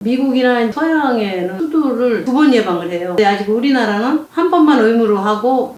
미국이나 서양에는 수두를 2번 예방을 해요. 근데 아직 우리나라는 한 번만 의무로 하고.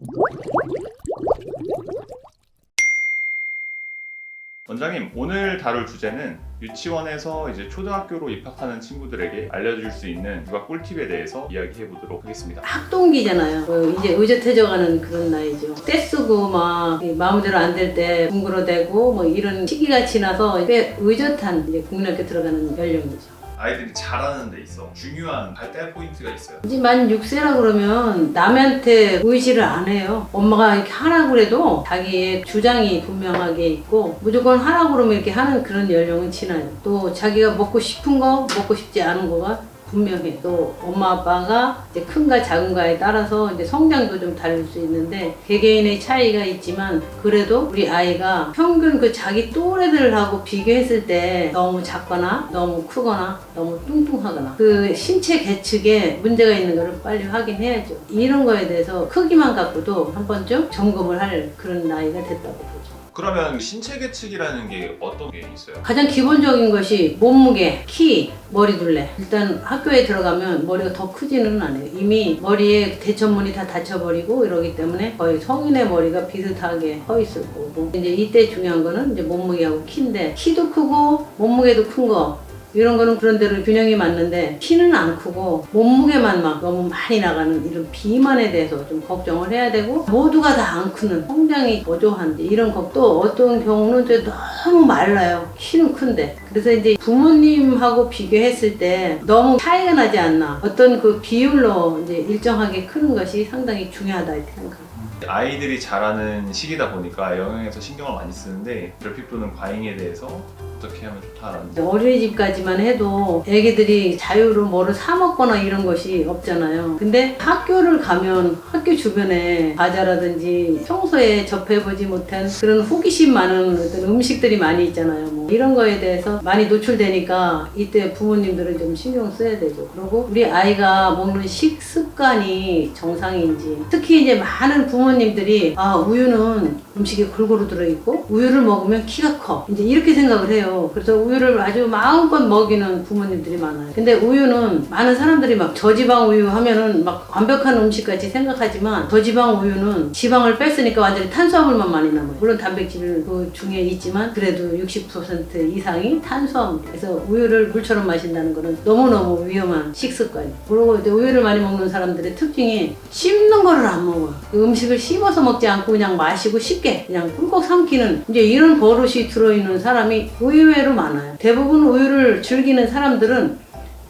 원장님, 오늘 다룰 주제는 유치원에서 이제 초등학교로 입학하는 친구들에게 알려줄 수 있는 육아 꿀팁에 대해서 이야기해 보도록 하겠습니다. 학동기잖아요. 이제 의젓해져가는 그런 나이죠. 떼쓰고 막 마음대로 안 될 때 궁그러대고 뭐 이런 시기가 지나서 꽤 의젓한 이제 국민학교 들어가는 연령이죠. 아이들이 잘하는 데 있어 중요한 발달 포인트가 있어요. 이제 만 6세라 그러면 남한테 의지를 안 해요. 엄마가 이렇게 하라고 그래도 자기의 주장이 분명하게 있고 무조건 하라고 그러면 이렇게 하는 그런 연령은 지나요. 또 자기가 먹고 싶은 거, 먹고 싶지 않은 거가 분명해. 또 엄마 아빠가 이제 큰가 작은가에 따라서 이제 성장도 좀 다를 수 있는데 개개인의 차이가 있지만 그래도 우리 아이가 평균 그 자기 또래들하고 비교했을 때 너무 작거나 너무 크거나 너무 뚱뚱하거나 그 신체 계측에 문제가 있는 거를 빨리 확인해야죠. 이런 거에 대해서 크기만 갖고도 한 번쯤 점검을 할 그런 나이가 됐다고 보죠. 그러면 신체 계측이라는 게 어떤 게 있어요? 가장 기본적인 것이 몸무게, 키, 머리 둘레. 일단 학교에 들어가면 머리가 더 크지는 않아요. 이미 머리에 대천문이 다 닫혀버리고 이러기 때문에 거의 성인의 머리가 비슷하게 서 있을 거고. 이제 이때 중요한 거는 이제 몸무게하고 키인데 키도 크고 몸무게도 큰 거. 이런 거는 그런 대로 균형이 맞는데 키는 안 크고 몸무게만 막 너무 많이 나가는 이런 비만에 대해서 좀 걱정을 해야 되고 모두가 다 안 크는 성장이 저조한데 이런 것도 어떤 경우는 이제 너무 말라요. 키는 큰데. 그래서 이제 부모님하고 비교했을 때 너무 차이가 나지 않나 어떤 그 비율로 이제 일정하게 크는 것이 상당히 중요하다 이렇게 생각합니다. 아이들이 자라는 시기다 보니까 영양에서 신경을 많이 쓰는데 결핍 또는 과잉에 대해서 어떻게 하면 좋다라는 어린이집까지만 해도 애기들이 자유로 뭐를 사 먹거나 이런 것이 없잖아요. 근데 학교를 가면 학교 주변에 과자라든지 평소에 접해보지 못한 그런 호기심 많은 어떤 음식들이 많이 있잖아요. 뭐 이런 거에 대해서 많이 노출되니까 이때 부모님들은 좀 신경 써야 되죠. 그리고 우리 아이가 먹는 식습관이 정상인지 특히 이제 많은 부모님들이 우유는 음식에 골고루 들어있고 우유를 먹으면 키가 커 이제 이렇게 생각을 해요. 그래서 우유를 아주 마음껏 먹이는 부모님들이 많아요. 근데 우유는 많은 사람들이 막 저지방 우유 하면은 막 완벽한 음식같이 생각하지만 저지방 우유는 지방을 뺐으니까 완전히 탄수화물만 많이 남아요. 물론 단백질 그 중에 있지만 그래도 60% 이상이 탄수화물. 그래서 우유를 물처럼 마신다는 거는 너무너무 위험한 식습관이에요. 그리고 이제 우유를 많이 먹는 사람들의 특징이 씹는 거를 안 먹어요. 그 음식을 씹어서 먹지 않고 그냥 마시고 쉽게 그냥 꿀꺽 삼키는 이제 이런 버릇이 들어있는 사람이 의외로 많아요. 대부분 우유를 즐기는 사람들은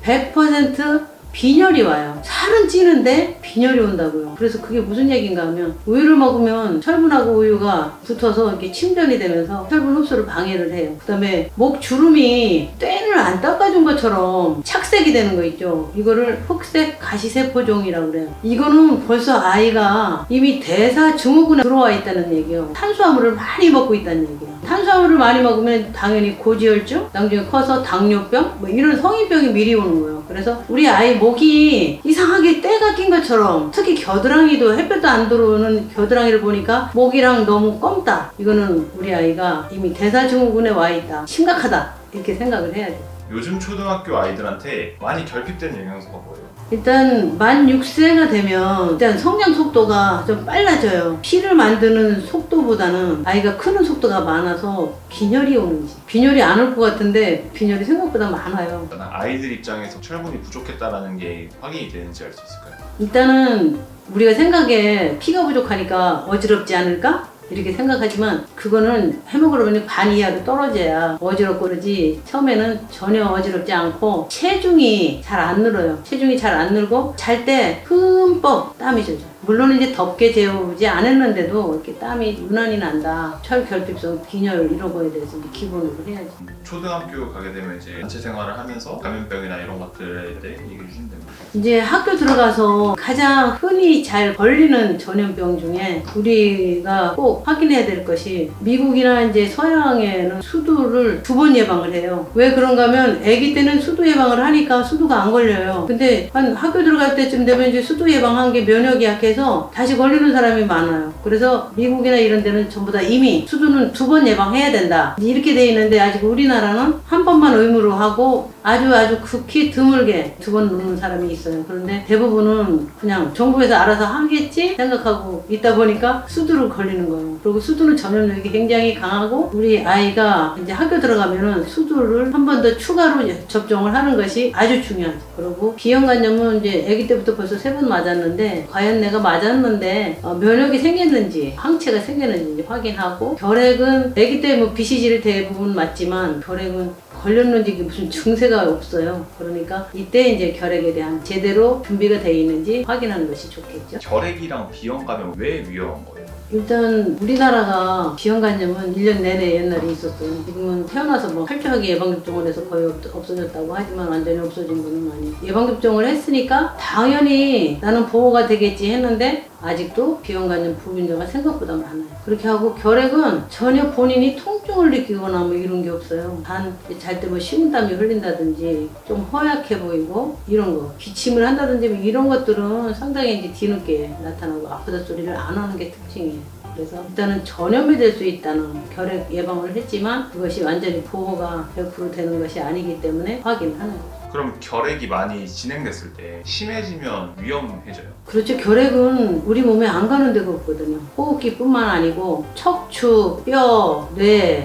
100% 빈혈이 와요. 살은 찌는데 빈혈이 온다고요. 그래서 그게 무슨 얘기인가 하면 우유를 먹으면 철분하고 우유가 붙어서 이렇게 침전이 되면서 철분 흡수를 방해를 해요. 그 다음에 목 주름이 떼를 안 닦아준 것처럼 착색이 되는 거 있죠. 이거를 흑색 가시세포종이라고 그래요. 이거는 벌써 아이가 이미 대사증후군에 들어와 있다는 얘기예요. 탄수화물을 많이 먹고 있다는 얘기예요. 탄수화물을 많이 먹으면 당연히 고지혈증, 나중에 커서 당뇨병, 뭐 이런 성인병이 미리 오는 거예요. 그래서 우리 아이 목이 이상하게 때가 낀 것처럼 특히 겨드랑이도 햇볕도 안 들어오는 겨드랑이를 보니까 목이랑 너무 검다. 이거는 우리 아이가 이미 대사증후군에 와 있다. 심각하다. 이렇게 생각을 해야 돼요. 요즘 초등학교 아이들한테 많이 결핍된 영양소가 뭐예요? 일단 만 6세가 되면 일단 성장 속도가 좀 빨라져요. 피를 만드는 속도보다는 아이가 크는 속도가 많아서 빈혈이 오는지 빈혈이 안 올 것 같은데 빈혈이 생각보다 많아요. 아이들 입장에서 철분이 부족했다라는 게 확인이 되는지 알 수 있을까요? 일단은 우리가 생각에 피가 부족하니까 어지럽지 않을까? 이렇게 생각하지만 그거는 헤모글로빈이 반 이하로 떨어져야 어지럽고 그러지 처음에는 전혀 어지럽지 않고 체중이 잘 안 늘어요. 체중이 잘 안 늘고 잘 때 흠뻑 땀이 젖어요. 물론 이제 덥게 재우지 않았는데도 이렇게 땀이 유난히 난다. 철결핍성, 빈혈 이런 거에 대해서 기본으로 해야지. 초등학교 가게 되면 이제 단체 생활을 하면서 감염병이나 이런 것들에 대해 얘기해 주시면 됩니다. 이제 학교 들어가서 가장 흔히 잘 걸리는 전염병 중에 우리가 꼭 확인해야 될 것이 미국이나 이제 서양에는 수두를 2번 예방을 해요. 왜 그런가 하면 아기 때는 수두 예방을 하니까 수두가 안 걸려요. 근데 한 학교 들어갈 때쯤 되면 이제 수두 예방한 게 면역이 약해서 돼서 다시 걸리는 사람이 많아요. 그래서 미국이나 이런 데는 전부 다 이미 수두는 2번 예방해야 된다 이렇게 돼 있는데 아직 우리나라는 한 번만 의무로 하고 아주 극히 드물게 2번 놓는 사람이 있어요. 그런데 대부분은 그냥 정부에서 알아서 하겠지 생각하고 있다 보니까 수두로 걸리는 거예요. 그리고 수두는 전염력이 굉장히 강하고 우리 아이가 이제 학교 들어가면은 수두를 한 번 더 추가로 접종을 하는 것이 아주 중요하죠. 그리고 비형간염은 이제 아기 때부터 벌써 3번 맞았는데 과연 내가 맞았는데 면역이 생겼는지 항체가 생겼는지 확인하고 결핵은 아기 때 뭐 BCG를 대부분 맞지만 결핵은 걸렸는지 무슨 증세가 없어요. 그러니까 이때 이제 결핵에 대한 제대로 준비가 되어 있는지 확인하는 것이 좋겠죠. 결핵이랑 비형감염 왜 위험한 거예요? 일단 우리나라가 비형간염은 1년 내내 옛날에 있었어요. 지금은 태어나서 뭐 철저하게 예방접종을 해서 거의 없어졌다고 하지만 완전히 없어진 건 아니에요. 예방접종을 했으니까 당연히 나는 보호가 되겠지 했는데 아직도 비형간염 부분자가 생각보다 많아요. 그렇게 하고 결핵은 전혀 본인이 통증을 느끼거나 뭐 이런 게 없어요. 단 잘 때 뭐 식은땀이 흘린다든지 좀 허약해 보이고 이런 거 기침을 한다든지 뭐 이런 것들은 상당히 이제 뒤늦게 나타나고 아프다 소리를 안 하는 게 특징이에요. 그래서 일단은 전염이 될 수 있다는 결핵 예방을 했지만 그것이 완전히 보호가 100% 되는 것이 아니기 때문에 확인하는 거죠. 그럼 결핵이 많이 진행됐을 때 심해지면 위험해져요? 그렇죠. 결핵은 우리 몸에 안 가는 데가 없거든요. 호흡기뿐만 아니고 척추, 뼈,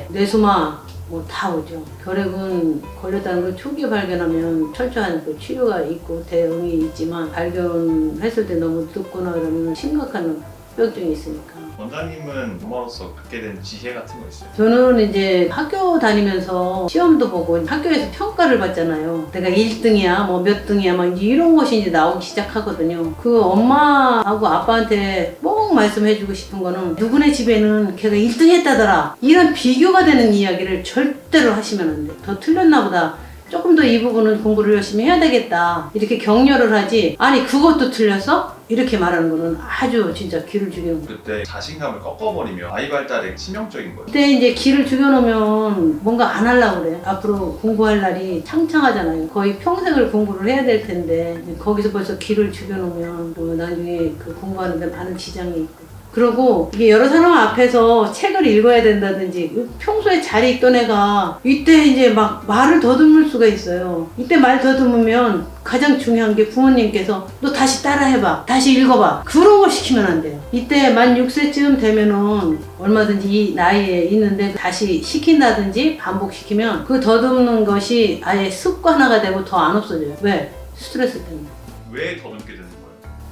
뇌수막 뭐 다 오죠. 결핵은 걸렸다는 걸 초기에 발견하면 철저한 그 치료가 있고 대응이 있지만 발견했을 때 너무 늦거나 그러면 심각한 병증이 있으니까. 원장님은 엄마로서 갖게 된 지혜 같은 거 있어요? 저는 이제 학교 다니면서 시험도 보고 학교에서 평가를 받잖아요. 내가 1등이야, 뭐 몇 등이야, 막 이런 것이 이제 나오기 시작하거든요. 그 엄마하고 아빠한테 꼭 말씀해주고 싶은 거는 누구네 집에는 걔가 1등 했다더라. 이런 비교가 되는 이야기를 절대로 하시면 안 돼요. 더 틀렸나 보다. 조금 더 이 부분은 공부를 열심히 해야 되겠다. 이렇게 격려를 하지. 아니 그것도 틀렸어? 이렇게 말하는 거는 아주 진짜 기를 죽이는 거예요. 그때 자신감을 꺾어버리면 아이 발달에 치명적인 거예요. 그때 이제 기를 죽여놓으면 뭔가 안 하려고 그래. 앞으로 공부할 날이 창창하잖아요. 거의 평생을 공부를 해야 될 텐데 거기서 벌써 기를 죽여놓으면 나중에 그 공부하는데 많은 지장이 있고. 그리고 이게 여러 사람 앞에서 책을 읽어야 된다든지 평소에 자리에 있던 애가 이때 이제 막 말을 더듬을 수가 있어요. 이때 말 더듬으면 가장 중요한 게 부모님께서 너 다시 따라해봐, 다시 읽어봐, 그런 거 시키면 안 돼요. 이때 만 6세쯤 되면은 얼마든지 이 나이에 있는데 다시 시킨다든지 반복시키면 그 더듬는 것이 아예 습관화가 되고 더 안 없어져요. 왜? 스트레스 때문에. 왜 더듬게 되는 거예요?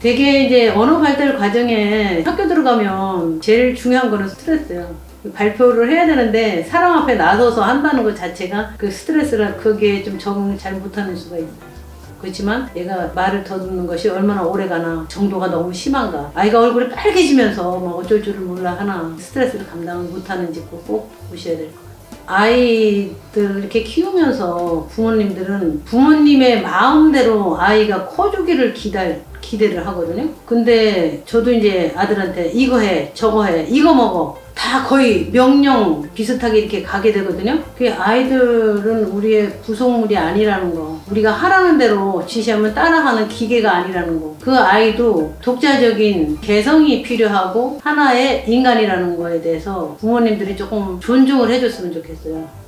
되게 이제 언어 발달 과정에 학교 들어가면 제일 중요한 거는 스트레스예요. 발표를 해야 되는데 사람 앞에 나서서 한다는 것 자체가 그 스트레스라 거기에 좀 적응을 잘 못하는 수가 있어요. 그렇지만 얘가 말을 더듬는 것이 얼마나 오래가나 정도가 너무 심한가. 아이가 얼굴이 빨개지면서 뭐 어쩔 줄을 몰라 하나 스트레스를 감당을 못하는지 꼭 보셔야 될 것 같아요. 아이들 이렇게 키우면서 부모님들은 부모님의 마음대로 아이가 커주기를 기대를 하거든요. 근데 저도 이제 아들한테 이거 해, 저거 해, 이거 먹어. 다 거의 명령 비슷하게 이렇게 가게 되거든요. 그 아이들은 우리의 부속물이 아니라는 거. 우리가 하라는 대로 지시하면 따라가는 기계가 아니라는 거. 그 아이도 독자적인 개성이 필요하고 하나의 인간이라는 거에 대해서 부모님들이 조금 존중을 해줬으면 좋겠어요.